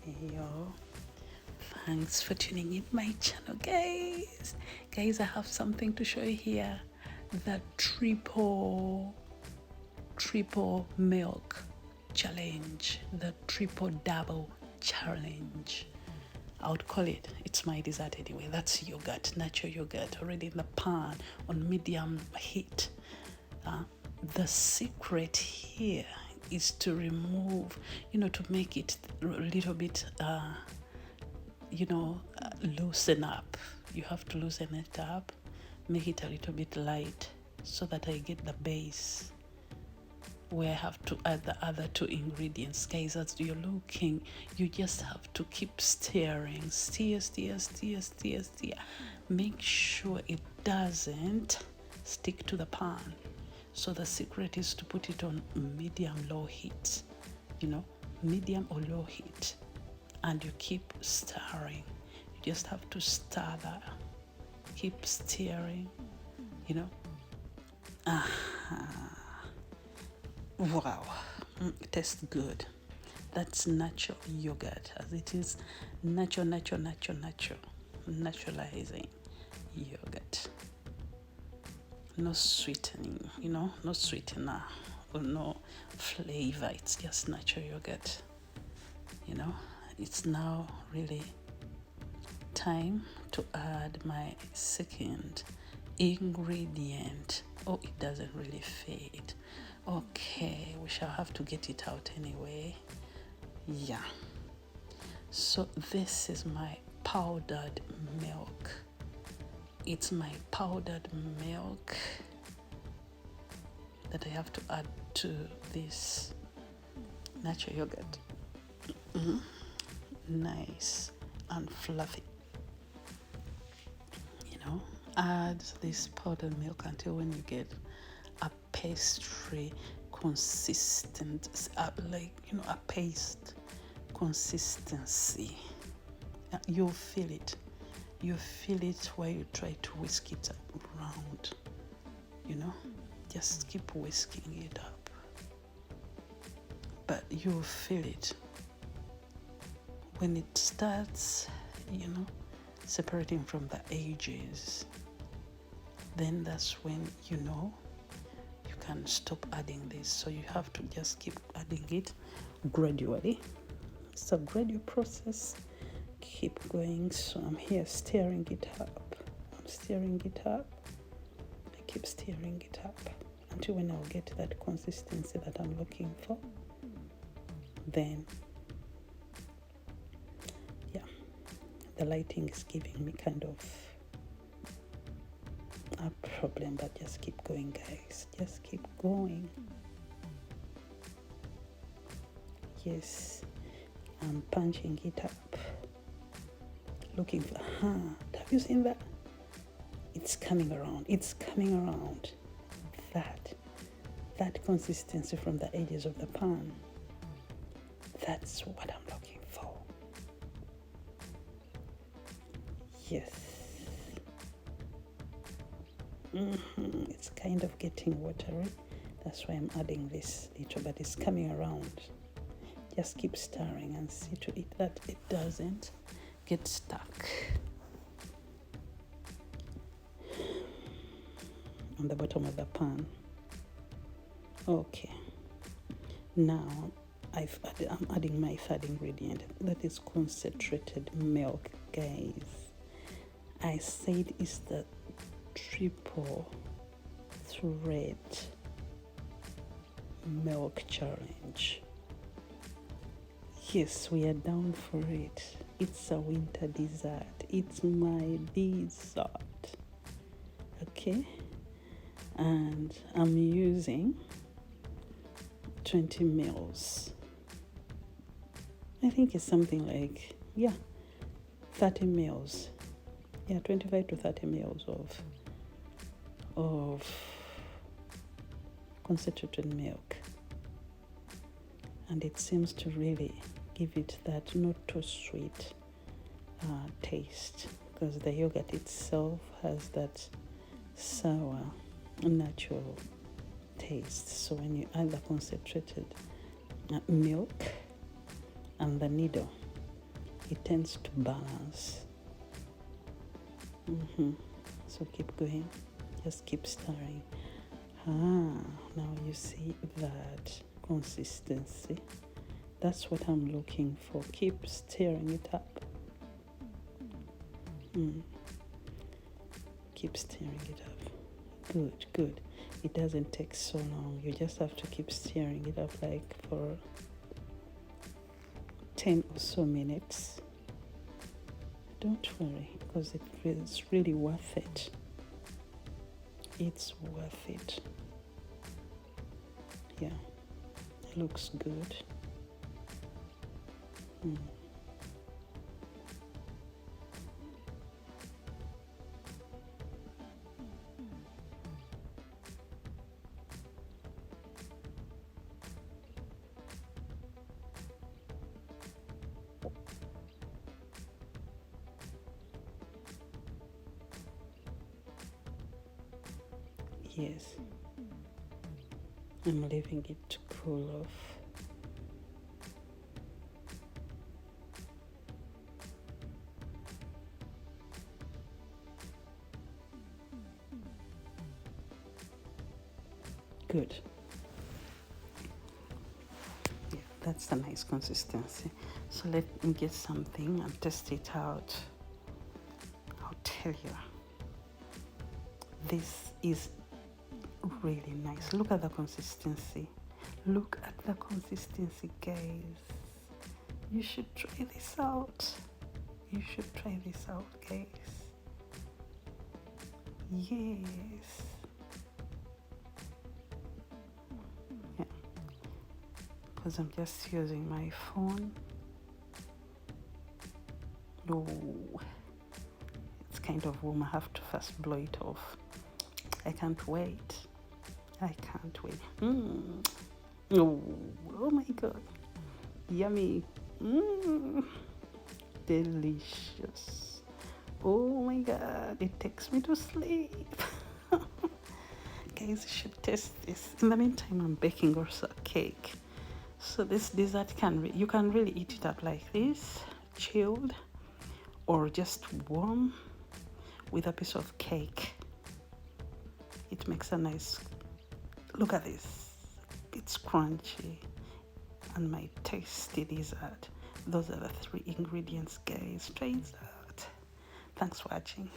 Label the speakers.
Speaker 1: Yo, thanks for tuning in my channel, guys. Guys, I have something to show you here. The triple milk challenge, the triple double challenge. I would call it. It's my dessert anyway. That's yogurt, natural yogurt, already in the pan on medium heat. The secret here is to remove, to make it a little bit, loosen up. You have to loosen it up, make it a little bit light so that I get the base where I have to add the other two ingredients. Guys, as you're looking, you just have to keep stirring. Stir. Make sure it doesn't stick to the pan. So the secret is to put it on medium-low heat, medium or low heat. And you keep stirring. You just have to stir that. Keep stirring, Wow, it tastes good. That's natural yogurt, as it is naturalizing yogurt. No sweetening, no sweetener or no flavor. It's just natural yogurt. It's now really time to add my second ingredient. Oh, it doesn't really fade. Okay, we shall have to get it out anyway. Yeah. So this is my powdered milk. It's my powdered milk that I have to add to this natural yogurt. Nice and fluffy. Add this powdered milk until when you get a pastry consistent, a paste consistency. You'll feel it. You feel it while you try to whisk it around. Just keep whisking it up. But you'll feel it. When it starts, separating from the edges, then that's when you can stop adding this. So you have to just keep adding it gradually. It's a gradual process. Keep going. So I'm here stirring it up. I keep stirring it up until when I'll get that consistency that I'm looking for. Then, the lighting is giving me kind of a problem, but just keep going, guys. Just keep going. Yes, I'm punching it up, looking for, have you seen that? It's coming around. That consistency from the edges of the pan, that's what I'm looking for. Yes. It's kind of getting watery. That's why I'm adding this little, but it's coming around. Just keep stirring and see to it that it doesn't get stuck on the bottom of the pan. Okay. Now I'm adding my third ingredient. That is concentrated milk, guys. I said it's the triple thread milk challenge. Yes, we are down for it. It's a winter dessert. It's my dessert. Okay? And I'm using 20 mils. I think it's something like, 30 mils. 25 to 30 mils of concentrated milk. And it seems to really give it that not too sweet taste, because the yogurt itself has that sour natural taste. So when you add the concentrated milk and the needle, it tends to balance. So keep going, just keep stirring. Now you see that consistency. That's what I'm looking for. Keep stirring it up. Keep stirring it up. Good, good. It doesn't take so long. You just have to keep stirring it up like for 10 or so minutes. Don't worry, because it's really worth it. It's worth it. Yeah, it looks good. Yes, I'm leaving it to cool off. Good. Yeah, that's the nice consistency. So let me get something and test it out. I'll tell you, this is really nice. Look at the consistency. Look at the consistency, guys. You should try this out. You should try this out, guys. Yes. Yeah. Because I'm just using my phone. Oh, it's kind of warm. I have to first blow it off. I can't wait. I can't wait. Oh my god. Yummy. Delicious. Oh my god. It takes me to sleep. Guys, you should test this. In the meantime, I'm baking also a cake. So this dessert you can really eat it up like this, chilled, or just warm with a piece of cake. It makes a nice, look at this, it's crunchy and my tasty dessert. Those are the 3 ingredients, guys. Try it out. Thanks for watching.